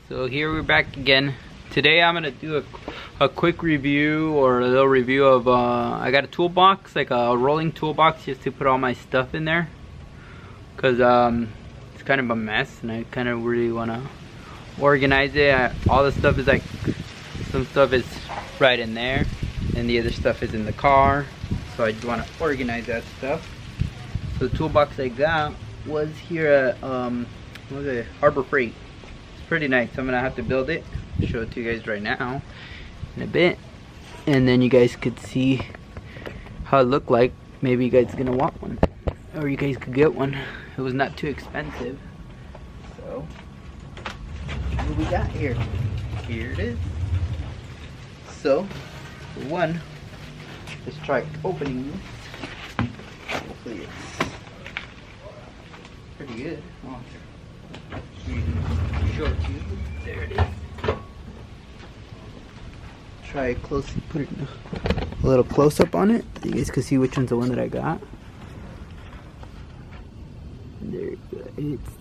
So here we're back again. Today I'm gonna do a quick review or a little review of I got a toolbox, like a rolling toolbox, just to put all my stuff in there, cause it's kind of a mess and I kind of really wanna organize it. All the stuff is like, some stuff is right in there and the other stuff is in the car, so I just want to organize that stuff. So the toolbox I got was here at what was it, Harbor Freight. Pretty nice. I'm gonna have to build it, show it to you guys right now in a bit, and then you guys could see how it looked like. Maybe you guys are gonna want one, or you guys could get one. It was not too expensive. So what we got here, here it is. So for one, let's try opening this. Hopefully it's pretty good. Oh, show it to you. There it is. Try close, put it a little close up on it. You guys can see which one's the one that I got. There you go. It's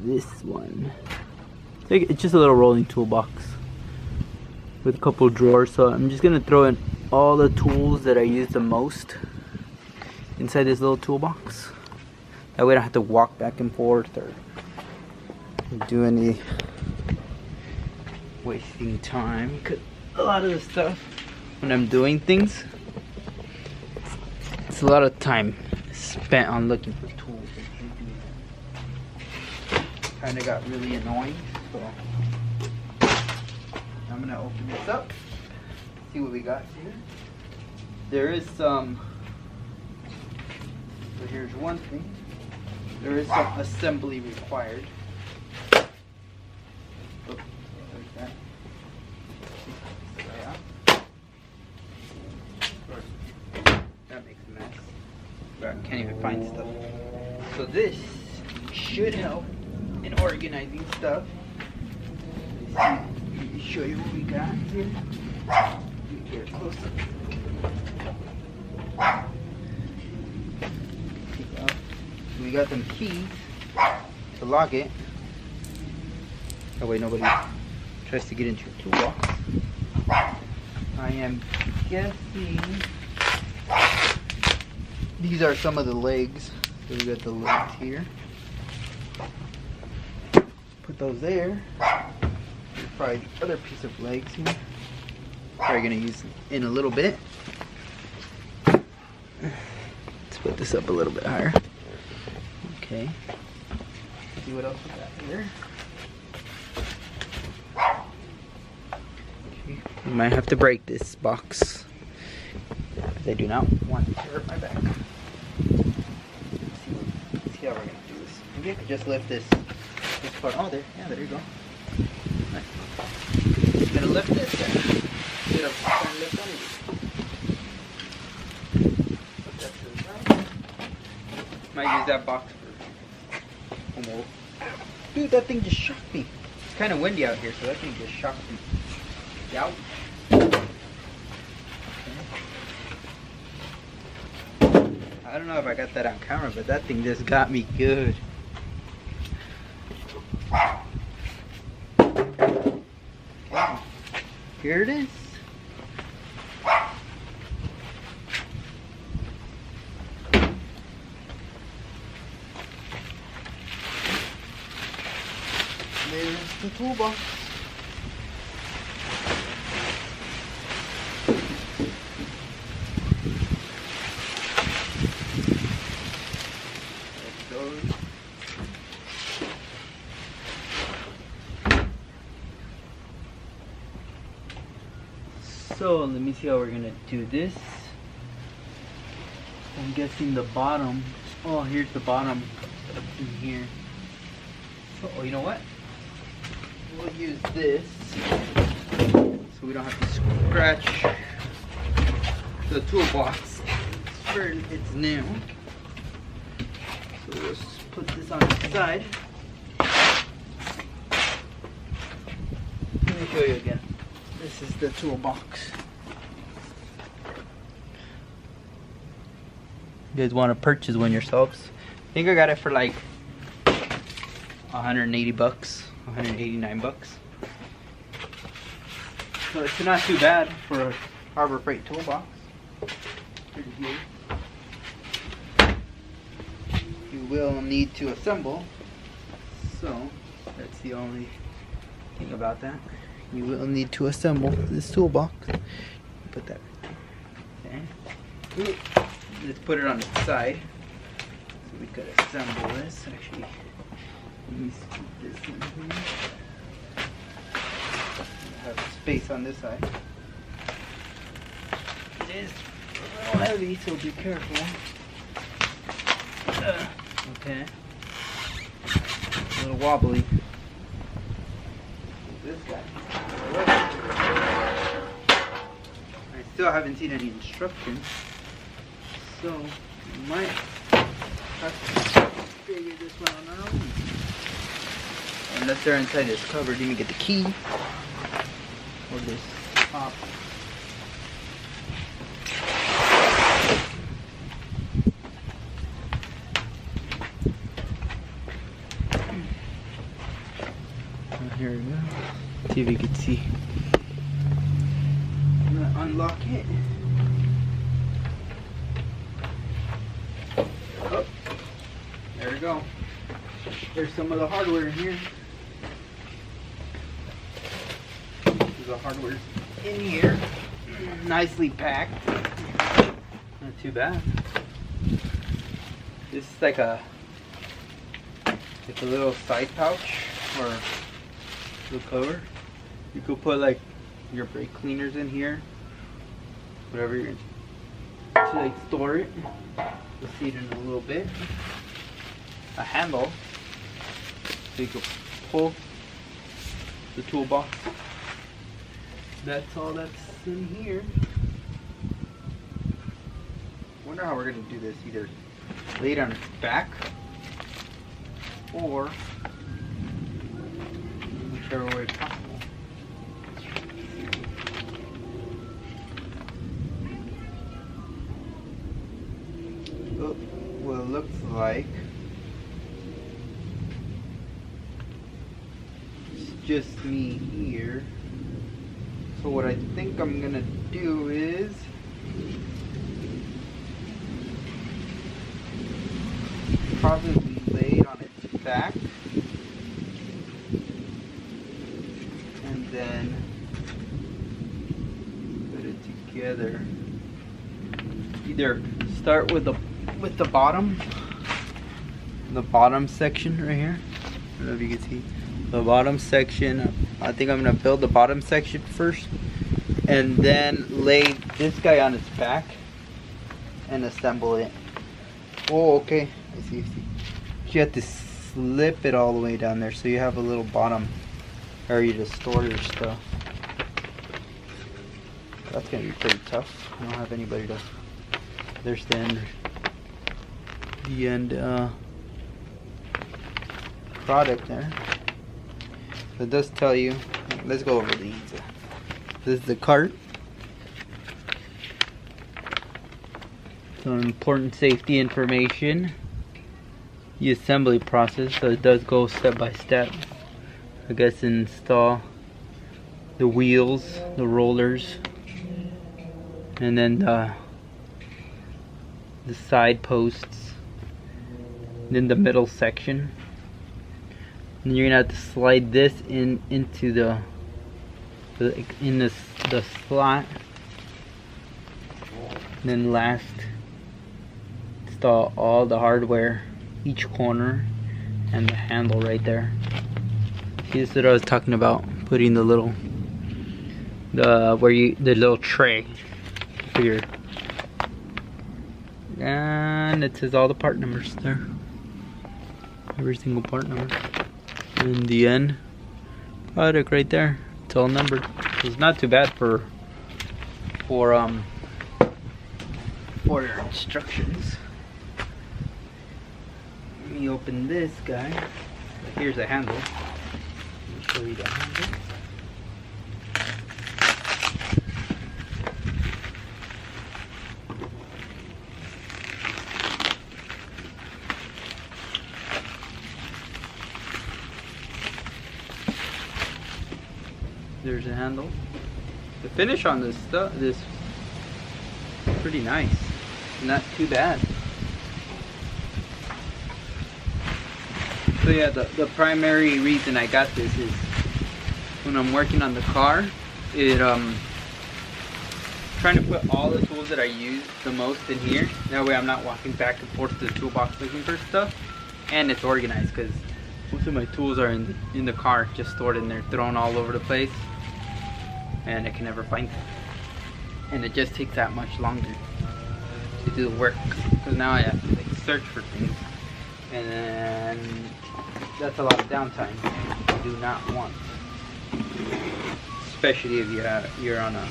this one. It's just a little rolling toolbox with a couple drawers. So I'm just gonna throw in all the tools that I use the most inside this little toolbox. That way I don't have to walk back and forth or do any wasting time, because a lot of the stuff when I'm doing things, it's a lot of time spent on looking for tools. Kind of got really annoying, so I'm gonna open this up, see what we got here. There is some, so here's one thing, there is some assembly required. That makes a mess. But I can't even find stuff. So this should help in organizing stuff. Let me show you what we got here. Get closer. We got them keys to lock it. That way nobody tries to get into your toolbox. I am guessing these are some of the legs. So we got the legs here. Put those there. There's probably the other piece of legs here. Probably gonna use in a little bit. Let's put this up a little bit higher. Okay. Let's see what else we got here. I might have to break this box. I do not want to hurt my back. Let's see how we're gonna do this. Maybe I could just lift this part. Oh, there. Yeah, there you go. Nice. I'm gonna lift this there. Get up and lift under. Put that to the side. Might use that box for almost. Dude, that thing just shocked me. It's kind of windy out here, so that thing just shocked me. Ouch. I don't know if I got that on camera, but that thing just got me good. Okay. Here it is. There's the toolbox. So let me see how we're gonna do this. I'm guessing the bottom. Oh, here's the bottom up in here. So, oh, you know what? We'll use this so we don't have to scratch the toolbox. It's new. So we'll just put this on the side. Let me show you again. This is the toolbox. You guys want to purchase one yourselves? I think I got it for like 180 bucks. 189 bucks. So it's not too bad for a Harbor Freight toolbox. Pretty good. You will need to assemble, so that's the only thing about that. You will need to assemble this toolbox. Put that right there. Okay. Let's put it on the side so we could assemble this. Actually, let me scoop this in here. Have space on this side. It is a little heavy, so be careful. Okay. A little wobbly. This guy. I still haven't seen any instructions, so we might have to figure this one on our own. Unless they're inside this cupboard, let me get the key. Or this top. Here we go. See if you can see. I'm gonna unlock it. Oh, there we go. There's some of the hardware in here. The hardware's in here, nicely packed. Not too bad. This is like a little side pouch or little cover. You could put like your brake cleaners in here, whatever you're to like store it. We'll see it in a little bit. A handle so you can pull the toolbox. That's all that's in here. Wonder how we're gonna do this. Either lay it on its back or whichever way possible. Oh, well, it looks like it's just me here. So what I think I'm gonna do is probably lay it on its back and then put it together. Either start with the bottom section right here. I don't know if you can see the bottom section. I think I'm gonna build the bottom section first and then lay this guy on its back and assemble it. Oh, okay. I see. You have to slip it all the way down there so you have a little bottom area to store your stuff. That's gonna be pretty tough. I don't have anybody to. There's the end product there. So it does tell you. Let's go over these. This is the cart. Some important safety information. The assembly process. So it does go step by step. I guess install the wheels, the rollers, and then the side posts, then the middle section. And you're gonna have to slide this into the slot. And then last, install all the hardware, each corner, and the handle right there. See, this is what I was talking about. Putting the little, the little tray for your. And it says all the part numbers there. Every single part number. And the end product right there. It's all numbered. It's not too bad for your instructions. Let me open this guy. Here's the handle. Let me show you the handle. There's a handle. The finish on this stuff, this pretty nice. Not too bad. So yeah, the primary reason I got this is when I'm working on the car, trying to put all the tools that I use the most in here. That way I'm not walking back and forth to the toolbox looking for stuff, and it's organized because most of my tools are in the car, just stored in there, thrown all over the place, and I can never find them. And it just takes that much longer to do the work because now I have to like search for things, and then that's a lot of downtime I do not want, especially if you're on a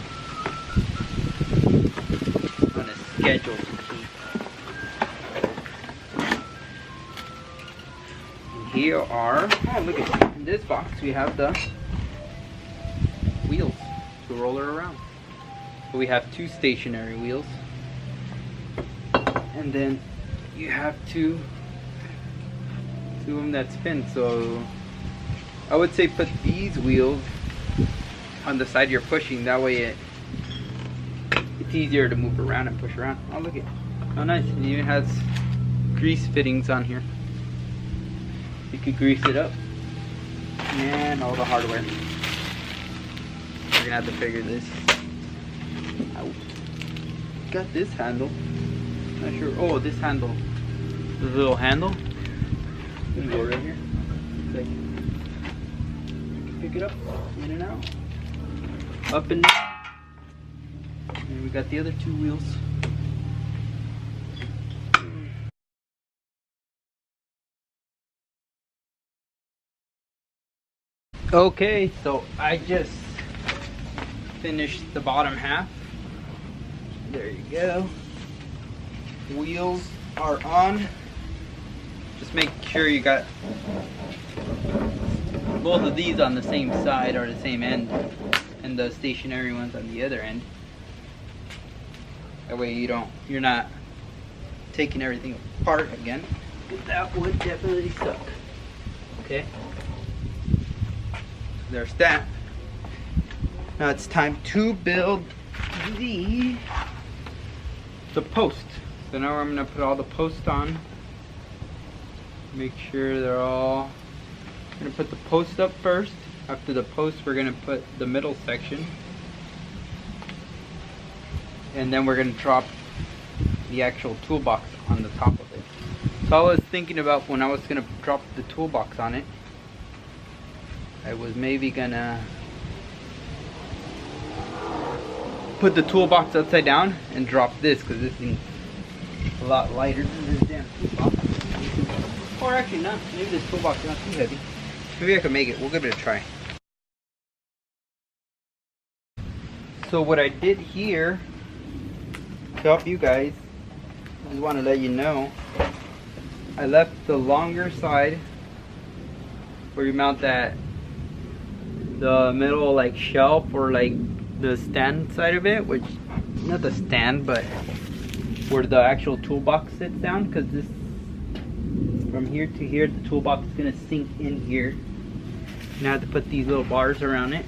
schedule to keep. And here are, oh look at that. In this box we have the wheels to roll her around. So we have 2 stationary wheels, and then you have two of them that spin. So I would say put these wheels on the side you're pushing, that way it's easier to move around and push around. Oh look at how nice. It even has grease fittings on here. You could grease it up. And all the hardware. We're gonna have to figure this out. Got this handle. Not sure. Oh, this handle. This little handle. It's gonna go right here. Like, you can pick it up, in and out. Up and down. And we got the other 2 wheels. Okay, so I just finished the bottom half. There you go. Wheels are on. Just make sure you got both of these on the same side or the same end, and the stationary ones on the other end. That way you're not taking everything apart again. That would definitely suck. Okay. There's that. Now it's time to build the post. So now I'm gonna put all the posts on. Make sure they're all. I'm gonna put the post up first. After the post, we're gonna put the middle section. And then we're gonna drop the actual toolbox on the top of it. So I was thinking about when I was gonna drop the toolbox on it, I was maybe gonna put the toolbox upside down and drop this, because this thing's a lot lighter than this damn toolbox. Or actually not, maybe this toolbox is not too heavy. Maybe I can make it. We'll give it a try. So what I did here to help you guys, I just want to let you know, I left the longer side where you mount that, the middle like shelf or like the stand side of it, which not the stand but where the actual toolbox sits down, because this from here to here the toolbox is gonna sink in here, and I had to put these little bars around it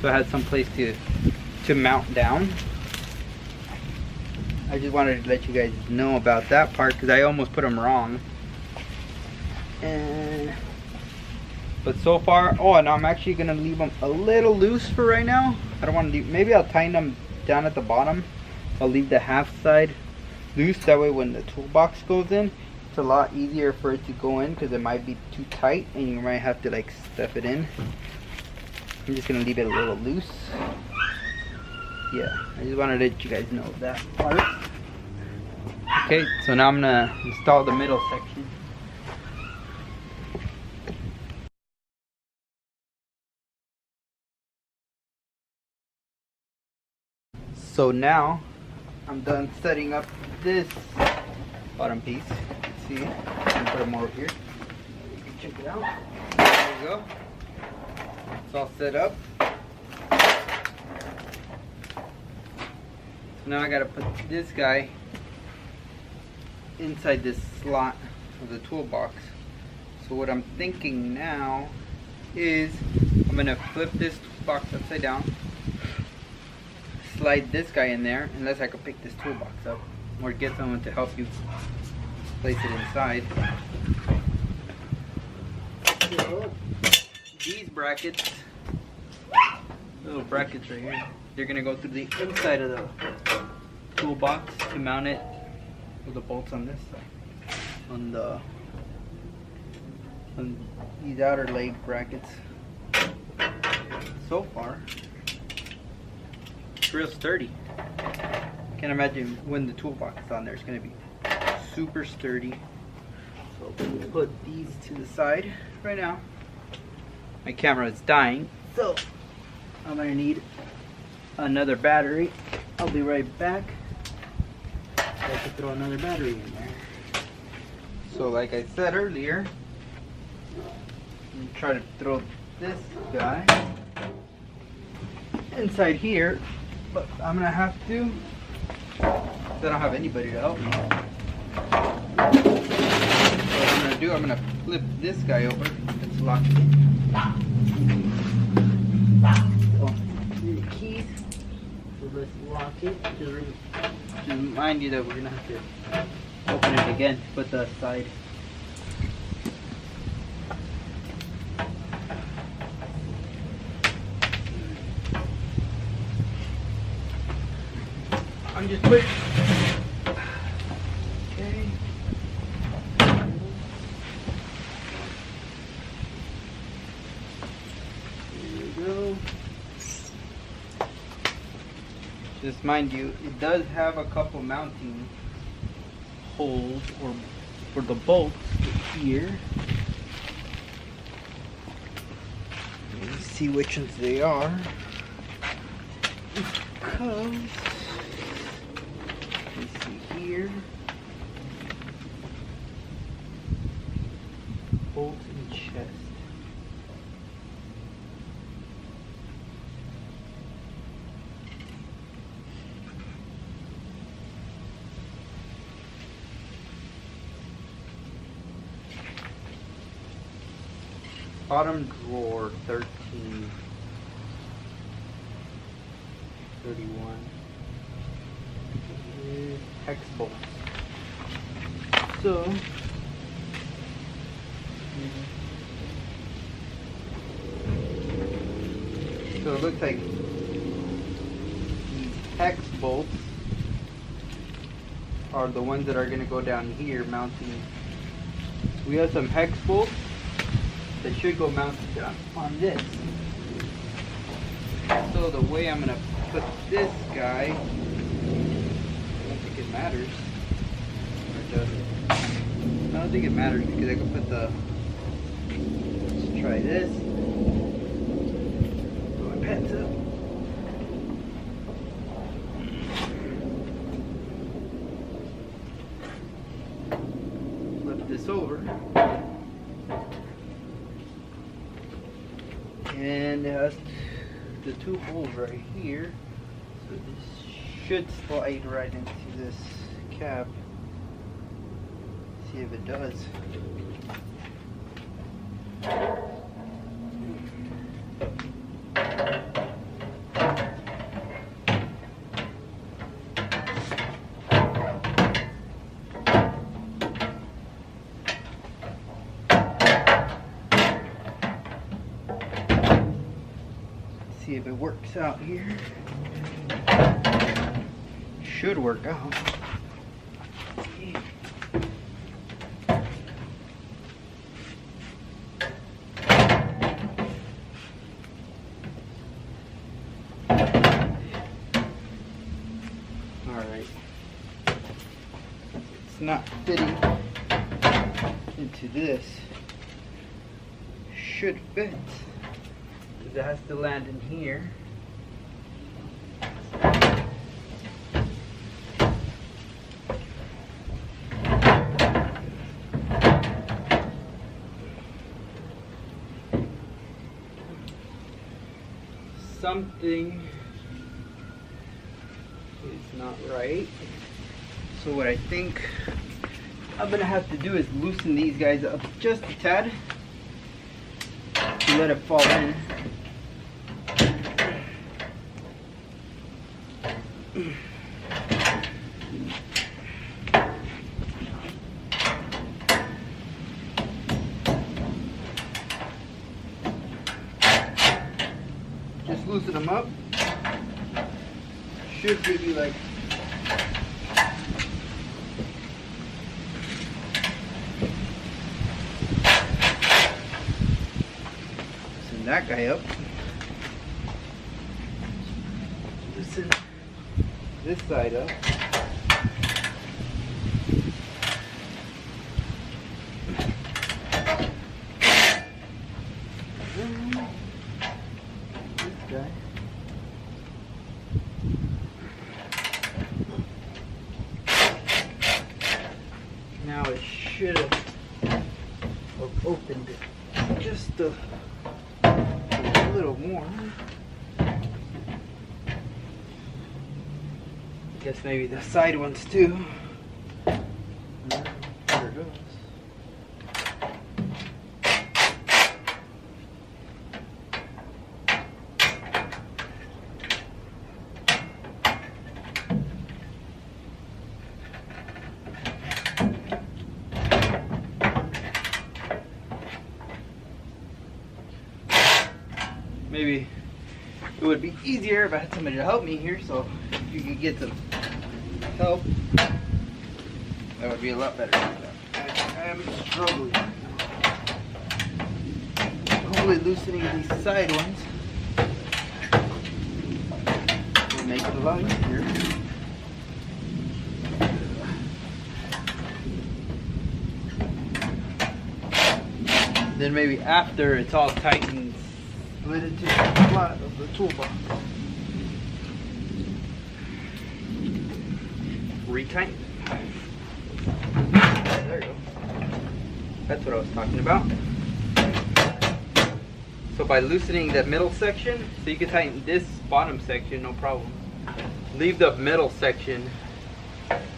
so I had some place to mount down. I just wanted to let you guys know about that part because I almost put them wrong. But so far, oh, and I'm actually gonna leave them a little loose for right now. I don't want to leave, maybe I'll tighten them down at the bottom. I'll leave the half side loose, that way when the toolbox goes in, it's a lot easier for it to go in, because it might be too tight and you might have to like stuff it in. I'm just gonna leave it a little loose. Yeah, I just wanted to let you guys know that part. Okay, so now I'm gonna install the middle section. So now I'm done setting up this bottom piece. You can see, I'm gonna put them over here. You can check it out. There we go. It's all set up. So now I gotta put this guy inside this slot of the toolbox. So what I'm thinking now is I'm gonna flip this box upside down, slide this guy in there, unless I could pick this toolbox up or get someone to help you place it inside. So, these brackets, little brackets right here, they're gonna go through the inside of the toolbox to mount it with the bolts on this side, on these outer leg brackets. So far, it's real sturdy. Can't imagine when the toolbox is on there, it's gonna be super sturdy. So we'll put these to the side right now. My camera is dying, so I'm gonna need another battery. I'll be right back. I have to throw another battery in there. So like I said earlier, I'm gonna try to throw this guy inside here, but I'm gonna have to, because I don't have anybody to help me. So I'm gonna flip this guy over. It's locked in. So, the keys. So let's lock it. Just remind you that we're gonna have to open it again to put the side. I'm just quick. Okay. There we go. Just mind you, it does have a couple mounting holes or for the bolts here. Let's see which ones they are. Because let's see here. Bolt and chest. Bottom drawer 13. 31. Hex bolts. So it looks like these hex bolts are the ones that are going to go down here mounting. We have some hex bolts that should go mounted on this. So the way I'm going to put this guy, I don't think it matters. Or does it? I don't think it matters because I can put the, let's try this. Put my pants up. Flip this over. And it has the two holes right here, so this should slide right into this cap. See if it does. See if it works out here. Should work out. Alright. It's not fitting into this. Should fit. It has to land in here. Something is not right. So what I think I'm gonna have to do is loosen these guys up just a tad to let it fall in. Just loosen them up. Should give you like loosen that guy up. Loosen this side up. This guy. Now it should have opened it just a little more. I guess maybe the side ones too. There it goes. Maybe it would be easier if I had somebody to help me here, so if you could get some help, that would be a lot better. I am struggling. Hopefully loosening these side ones will make it a lot easier. Then maybe after it's all tightened, split it to the flat of the toolbox. Retighten. There you go. That's what I was talking about. So by loosening the middle section, so you can tighten this bottom section, no problem. Leave the middle section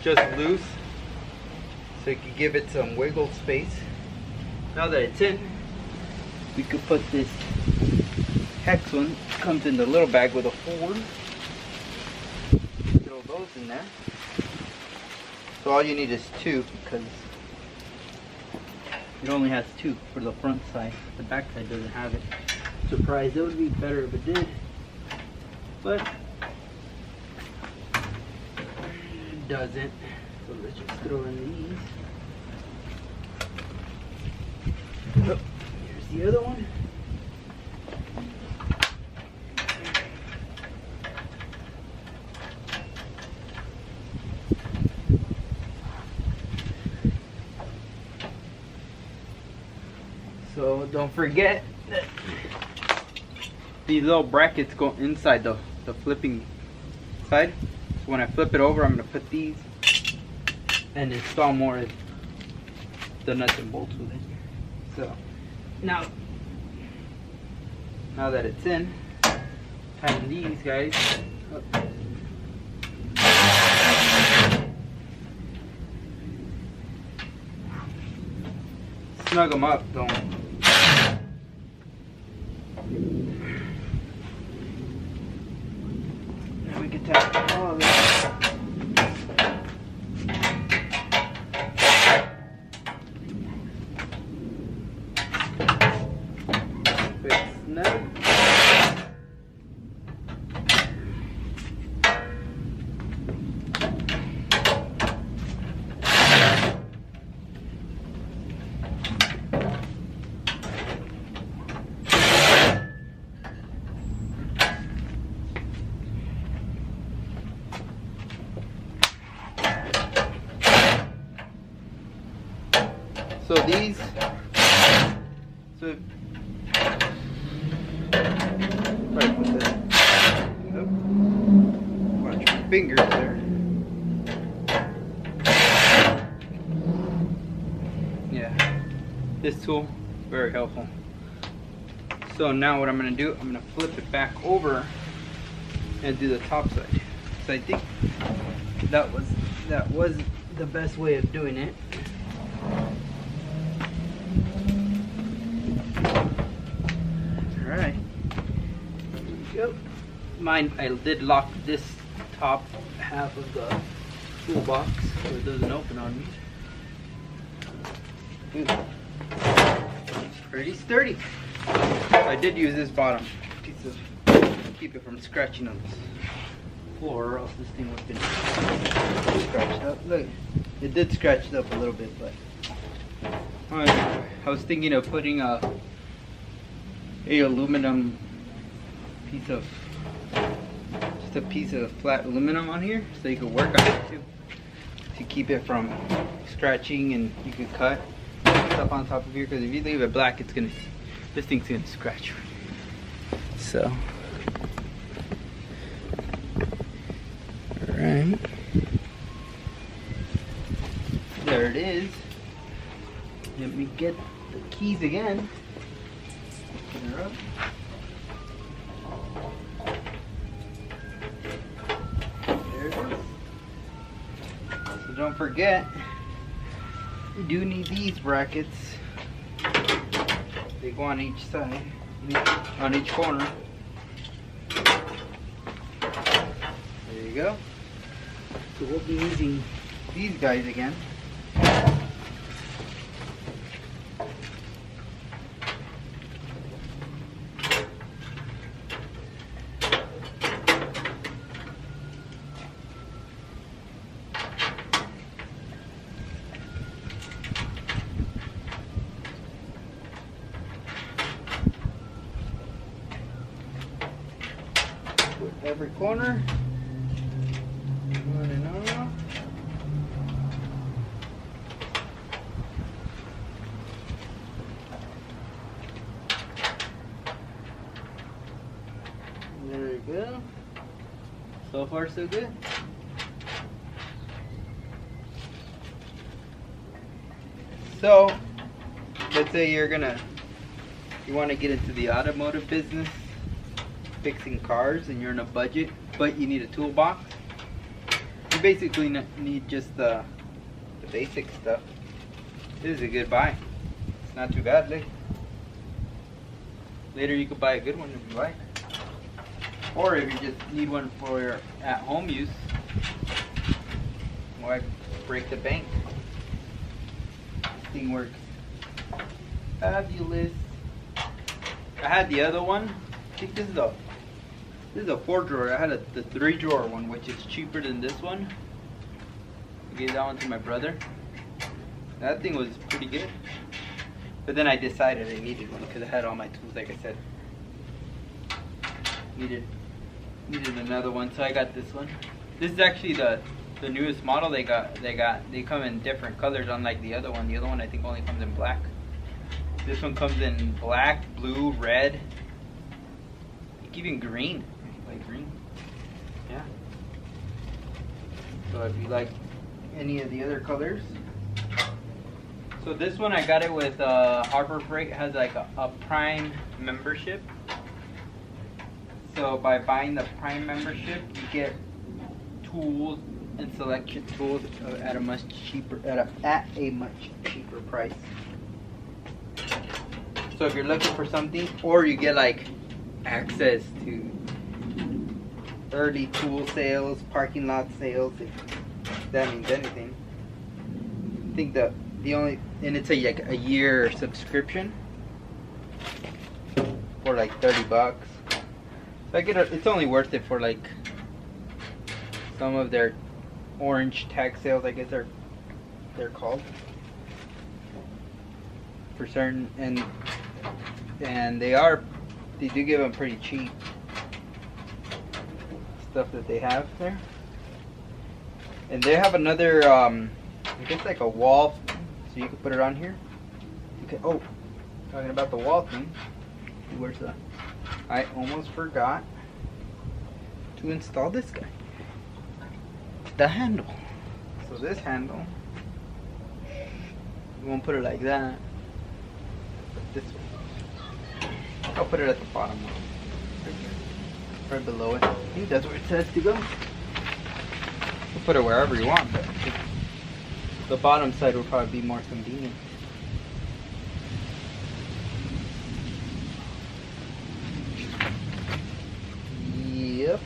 just loose, so you can give it some wiggle space. Now that it's in, we could put this hex one, comes in the little bag with a forward. Throw those in there. So all you need is two, because it only has two for the front side. The back side doesn't have it. Surprised, it would be better if it did, but it doesn't. So let's just throw in these. Oh, here's the other one. So don't forget that these little brackets go inside the flipping side. So when I flip it over, I'm going to put these and install more of the nuts and bolts with it. So now that it's in, tighten these guys up. Snug them up, don't. And we can tighten all of that. Snug. So these, so right, put that up. Watch your fingers there. Yeah, this tool very helpful. So now what I'm going to do, I'm going to flip it back over and do the top side. So I think that was the best way of doing it. Alright, there we go. Mine, I did lock this top half of the toolbox so it doesn't open on me. Pretty sturdy. I did use this bottom piece of keep it from scratching on this floor, or else this thing would have been scratched up. Look, it did scratch it up a little bit, but I was thinking of putting a aluminum piece of, just a piece of flat aluminum on here, so you could work on it too, to keep it from scratching, and you could cut stuff on top of here, because if you leave it black, it's gonna, this thing's gonna scratch. So, all right, there it is. Let me get the keys again. Get her up. There it is. So don't forget, you do need these brackets. They go on each side, on each corner. There you go. So we'll be using these guys again. Every corner, on and on. There we go. So far, so good. So, let's say you want to get into the automotive business, fixing cars, and you're in a budget, but you need a toolbox. You basically need just the basic stuff. This is a good buy. It's not too bad. Later you could buy a good one if you like, or if you just need one for your at-home use. Why break the bank? This thing works fabulous. I had the other one. I think this is a 4-drawer. I had the 3-drawer one, which is cheaper than this one. I gave that one to my brother. That thing was pretty good. But then I decided I needed one because I had all my tools, like I said. Needed another one, so I got this one. This is actually the newest model they got. They come in different colors, unlike the other one. The other one I think only comes in black. This one comes in black, blue, red, even green. Like green, yeah. So if you like any of the other colors. So this one I got it with Harbor Freight. It has like a Prime membership. So by buying the Prime membership, you get tools and selection tools at a much cheaper price. So if you're looking for something, or you get like access to early tool sales, parking lot sales, if that means anything. I think the only, and it's like a year subscription for like $30. So I get it's only worth it for like some of their orange tag sales, I guess they're called, for certain, and they do give them pretty cheap stuff that they have there. And they have another I guess like a wall, so you can put it on here. Okay. Oh, talking about the wall thing, where's the, I almost forgot to install this guy, the handle. So this handle, you won't put it like that, but this way. I'll put it at the bottom, right here, right below it. I think that's where it says to go. You put it wherever you want, but the bottom side will probably be more convenient. Yep.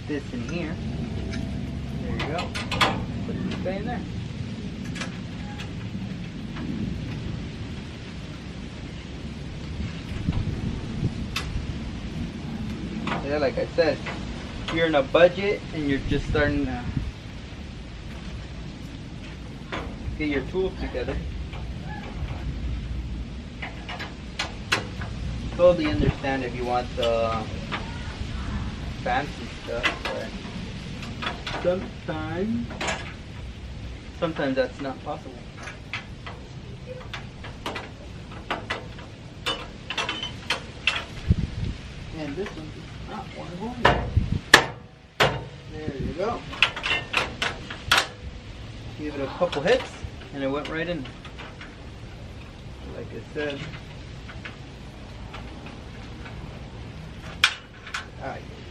this in here. There you go. Put this guy in there. Yeah, like I said, if you're in a budget and you're just starting to get your tools together, totally understand if you want the fancy stuff, but sometimes that's not possible. And this one is not one of them. There you go. Give it a couple hits and it went right in. Like I said.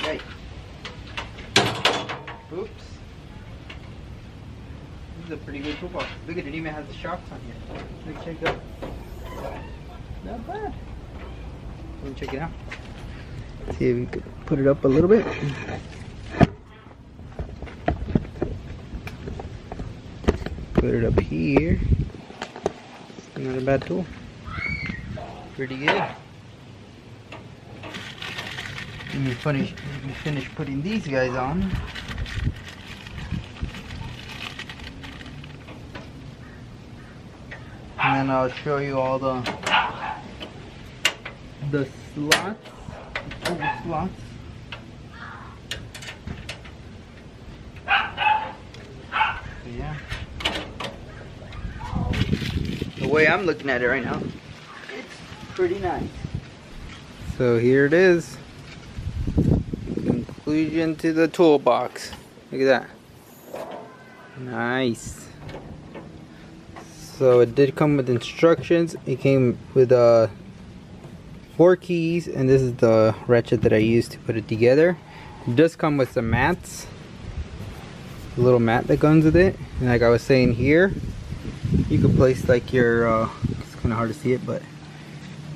Right. Oops. This is a pretty good toolbox. Look at it, even has the shocks on here. Let me check it out. Not bad. Let me check it out. See if we could put it up a little bit. Put it up here. Not a bad tool. Pretty good. Let me finish putting these guys on. And then I'll show you all the slots, tool slots. So yeah. The way I'm looking at it right now, it's pretty nice. So here it is. Conclusion to the toolbox. Look at that. Nice. So it did come with instructions. It came with 4 keys, and this is the ratchet that I used to put it together. It does come with some mats. A little mat that comes with it. And like I was saying here, you could place like your, it's kind of hard to see it, but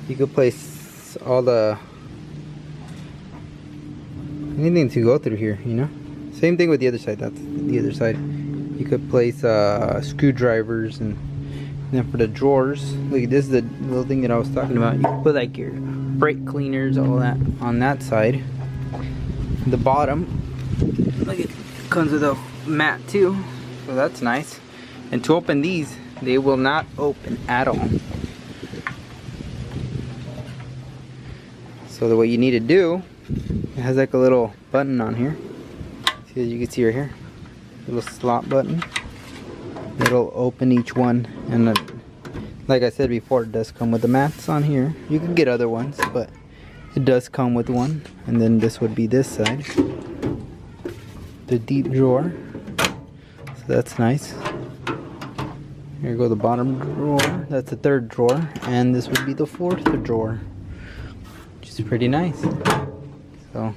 you could place all the anything to go through here, you know. Same thing with the other side. That's the other side. You could place screwdrivers, and then for the drawers, look, this is the little thing that I was talking about. You can put like your brake cleaners, all that on that side. The bottom, look, it comes with a mat too, so that's nice. And to open these, they will not open at all. So what you need to do, it has like a little button on here. See, you can see right here, little slot button. It'll open each one, and like I said before, it does come with the mats on here. You can get other ones, but it does come with one. And then this would be this side, the deep drawer. So that's nice. Here go the bottom drawer. That's the 3rd drawer, and this would be the 4th drawer, which is pretty nice. So,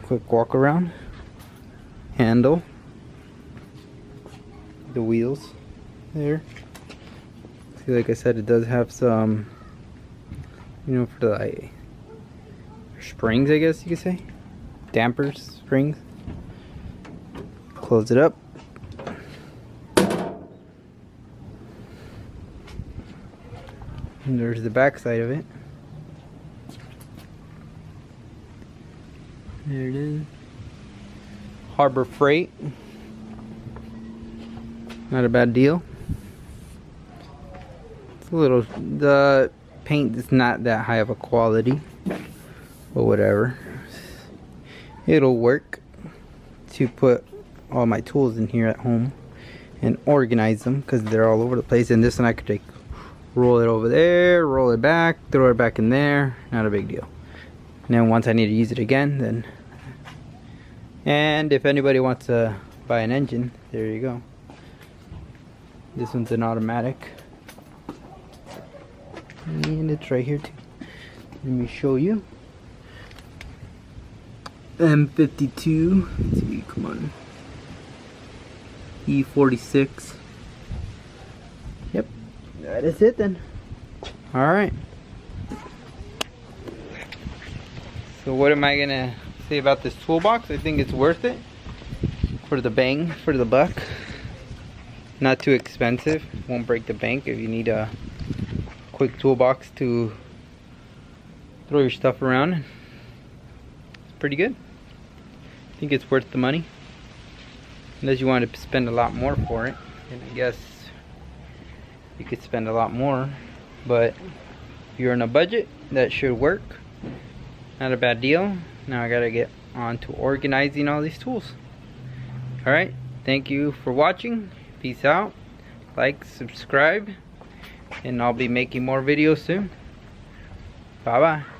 quick walk around. Handle. The wheels there. See, like I said, it does have some, you know, for the like, springs, I guess you could say. Dampers, springs. Close it up. And there's the back side of it. There it is. Harbor Freight. Not a bad deal. It's a little, the paint is not that high of a quality, but whatever. It'll work to put all my tools in here at home and organize them, because they're all over the place. And this one I could take, roll it over there, roll it back, throw it back in there. Not a big deal. And then once I need to use it again, then. And if anybody wants to buy an engine, there you go. This one's an automatic, and it's right here too. Let me show you. M52. Let's see, come on. E46. Yep, that is it then. All right. So what am I gonna say say about this toolbox. I think it's worth it for the bang for the buck. Not too expensive, won't break the bank if you need a quick toolbox to throw your stuff around. It's pretty good. I think it's worth the money, unless you want to spend a lot more for it, and I guess you could spend a lot more, but if you're on a budget, that should work. Not a bad deal. Now I gotta get on to organizing all these tools. Alright, thank you for watching. Peace out. Like, subscribe, and I'll be making more videos soon. Bye bye.